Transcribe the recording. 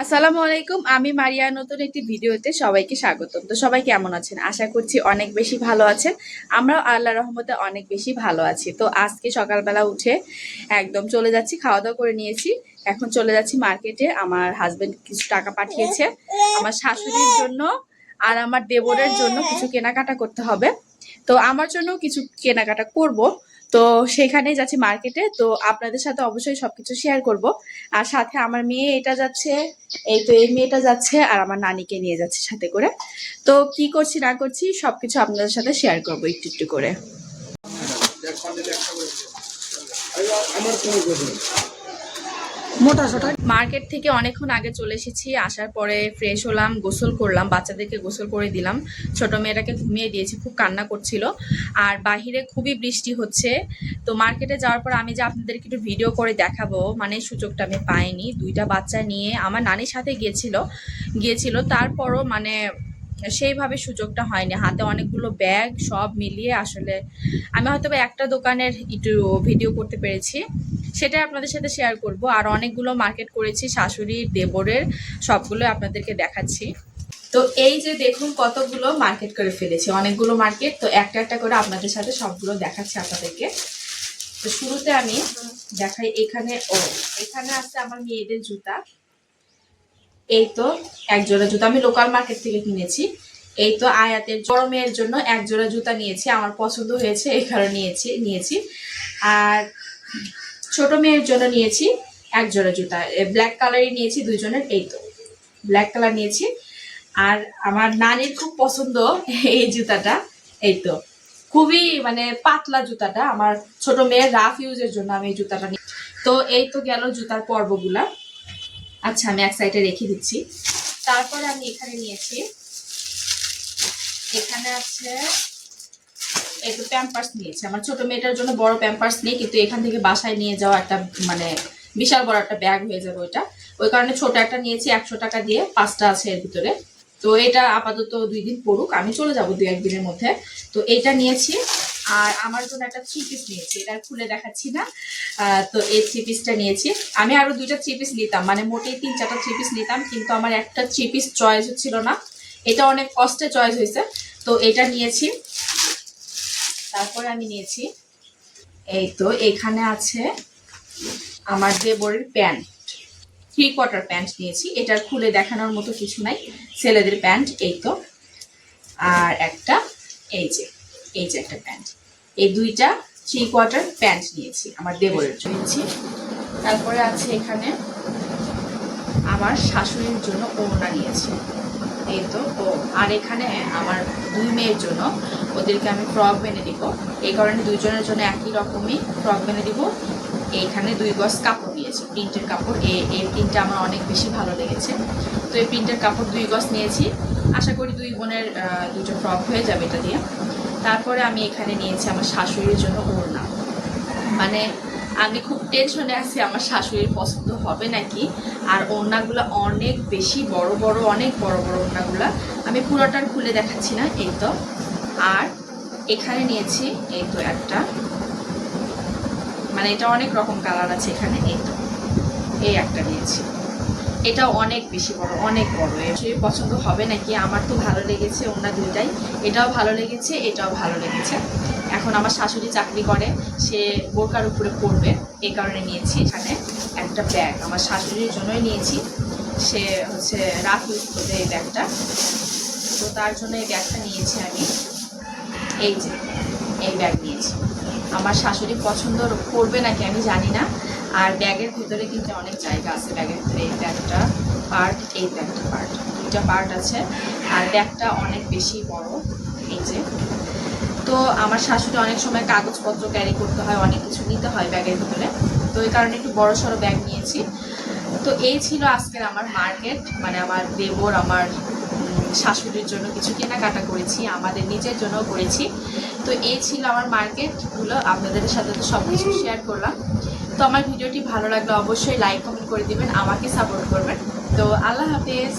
আসসালামু আলাইকুম। আমি মারিয়া, নতুন একটি ভিডিওতে সবাইকে স্বাগতম। তো সবাই কেমন আছেন? আশা করছি অনেক বেশি ভালো আছেন। আমরাও আল্লাহর রহমতে অনেক বেশি ভালো আছি। তো আজকে সকালবেলা উঠে একদম চলে যাচ্ছি, খাওয়া দাওয়া করে নিয়েছি। এখন চলে যাচ্ছি মার্কেটে। আমার হাজবেন্ড কিছু টাকা পাঠিয়েছে আমার শাশুড়ির জন্য আর আমার দেবরের জন্য কিছু কেনাকাটা করতে হবে। তো আমার জন্য কিছু কেনাকাটা করব। তো সেখানেই যাচ্ছি মার্কেটে। তো আপনাদের সাথে অবশ্যই সবকিছু শেয়ার করব। আর সাথে আমার মেয়ে এটা যাচ্ছে, এই মেয়েটা যাচ্ছে, আর আমার নানিকে নিয়ে যাচ্ছে সাথে করে। তো কি করছি না করছি সবকিছু আপনাদের সাথে শেয়ার করবো একটু একটু করে। মার্কেট থেকে অনেকক্ষণ আগে চলে এসেছি। আসার পরে ফ্রেশ হলাম, গোসল করলাম, বাচ্চাদেরকে গোসল করে দিলাম, ছোট মেয়েটাকে ঘুমিয়ে দিয়েছি, খুব কান্না করছিল। আর বাহিরে খুবই বৃষ্টি হচ্ছে। তো মার্কেটে যাওয়ার পর আমি যে আপনাদেরকে একটু ভিডিও করে দেখাবো, মানে সুযোগটা আমি পাইনি। দুইটা বাচ্চা নিয়ে আমার নানির সাথে গিয়েছিল তারপরও মানে সেইভাবে সুযোগটা হয়নি। হাতে অনেকগুলো ব্যাগ, সব মিলিয়ে আসলে আমি হয়তো একটা দোকানের একটু ভিডিও করতে পেরেছি, সেটা আপনাদের সাথে শেয়ার করব। আর অনেকগুলো মার্কেট করেছি, শাশুড়ির, দেবরের, সবগুলো আপনাদেরকে দেখাচ্ছি। তো এই যে দেখুন কতগুলো মার্কেট করে ফেলেছি, অনেকগুলো মার্কেট। তো একটা একটা করে আপনাদের সাথে সবগুলো দেখাচ্ছি আপনাদেরকে। তো শুরুতে আমি দেখাই, এখানে আছে আমার মেয়েদের জুতা। এই তো এক জোড়া জুতা আমি লোকাল মার্কেট থেকে কিনেছি। এই তো আয়াতের বড় মেয়ের জন্য এক জোড়া জুতা নিয়েছি, আমার পছন্দ হয়েছে এই কারণে নিয়েছি। আর ছোট মেয়ের জন্য নিয়েছি এক জোড়া জুতা, ব্ল্যাক কালারই নিয়েছি দুইজনের। এই তো ব্ল্যাক কালার নিয়েছি। আর আমার নানির খুব পছন্দ এই জুতাটা। এই তো খুবই মানে পাতলা জুতাটা, আমার ছোট মেয়ের রাফ ইউজের জন্য আমি এই জুতাটা নিই। তো এই তো গেল জুতার পর্বগুলা। আচ্ছা, আমি এক সাইডে রেখে দিচ্ছি। তারপরে আমি এখানে নিয়েছি, এখানে আছে একটু প্যাম্পার্স নিয়েছি। আমার ছোট মেয়েটার জন্য বড় প্যাম্পার্স নেই, কিন্তু এখান থেকে বাসায় নিয়ে যাওয়া একটা মানে বিশাল বড় একটা ব্যাগ হয়ে যাবে ওইটা, ওই কারণে ছোট একটা নিয়েছি 100 টাকা দিয়ে, 5টা আছে এর ভিতরে। তো এটা আপাতত 2 দিন পড়ুক, আমি চলে যাবো 2-1 দিনের মধ্যে। তো এইটা নিয়েছি। আর আমার জন্য একটা 3 পিস নিয়েছি, এটা খুলে দেখাচ্ছি না। তো এই 3 পিসটা নিয়েছি। আমি আরো 2টা 3 পিস নিতাম, মানে মোটেই 3-4টা 3 পিস নিতাম, কিন্তু আমার একটা 3 পিস চয়েস হচ্ছিল না। এটা অনেক কষ্টে চয়েস হয়েছে, তো এটা নিয়েছি। তারপরে আমি নিয়েছি, এই তো এখানে আছে আমার দেবরের প্যান্ট, 3/4 প্যান্ট নিয়েছি। এটার খুলে দেখানোর মতো কিছু নাই, ছেলেদের প্যান্ট। এই তো আর একটা এই যে একটা প্যান্ট, এই দুইটা 3/4 প্যান্ট নিয়েছি আমার দেবরের জন্য। তারপরে আছে এখানে আমার শাশুড়ির জন্য ওড়না নিয়েছি। এই তো আর এখানে আমার 2 মেয়ের জন্য, ওদেরকে আমি ফ্রক বেঁধে দিব, এই কারণে দুইজনের জন্য একই রকমই ফ্রক বেঁধে দিব। এইখানে 2 গজ কাপড় নিয়েছি, প্রিন্টের কাপড়। এই প্রিন্টটা আমার অনেক বেশি ভালো লেগেছে। তো এই প্রিন্টের কাপড় 2 গজ নিয়েছি। আশা করি 2 বোনের 2টো ফ্রক হয়ে যাবে এটা দিয়ে। তারপরে আমি এখানে নিয়েছি আমার শাশুড়ির জন্য ওড়না। মানে আমি খুব টেনশনে আছি আমার শাশুড়ির পছন্দ হবে নাকি। আর ওড়নাগুলো অনেক বেশি বড় বড়, অনেক বড় বড় ওড়নাগুলো। আমি পুরোটার খুলে দেখাচ্ছি না। এই তো আর এখানে নিয়েছি এই তো একটা, মানে এটা অনেক রকম কালার আছে এখানে। এই তো এই একটা নিয়েছি, এটা অনেক বেশি বড়, অনেক বড়। এর পছন্দ হবে নাকি, আমার তো ভালো লেগেছে ওড়না দুইটাই, এটাও ভালো লেগেছে, এটাও ভালো লেগেছে। এখন আমার শাশুড়ি চাকরি করে, সে বোরকার উপরে পড়বে, এই কারণে নিয়েছি। এখানে একটা ব্যাগ আমার শাশুড়ির জন্যই নিয়েছি, সে হচ্ছে রাফ ইউজ করবে এই ব্যাগটা, তো তার জন্য এই ব্যাগটা নিয়েছি আমি। এই যে এই ব্যাগ নিয়েছি, আমার শাশুড়ি পছন্দ করবে নাকি আমি জানি না। আর ব্যাগের ভিতরে কিন্তু অনেক জায়গা আছে, ব্যাগের ভিতরে এই ব্যাগটা পার্ট, এই ব্যাগটা পার্ট, 2টা পার্ট আছে। আর ব্যাগটা অনেক বেশি বড়। এই যে তো আমার শাশুড়ি অনেক সময় কাগজপত্র ক্যারি করতে হয়, অনেক কিছু নিতে হয় ব্যাগের ভিতরে, তো এই কারণে একটু বড় সড়ো ব্যাগ নিয়েছি। তো এই ছিল আজকের আমার মার্কেট, মানে আমার দেবর, আমার শাশুড়ির জন্য কিছু কেনাকাটা করেছি, আমাদের নিজের জন্য করেছি। তো এই ছিল আমার মার্কেটগুলো, আপনাদের সাথে তো সব কিছু শেয়ার করলাম। তো আমার ভিডিওটি ভালো লাগলে অবশ্যই লাইক কমেন্ট করে দিবেন, আমাকে সাপোর্ট করবেন। তো আল্লাহ হাফেজ।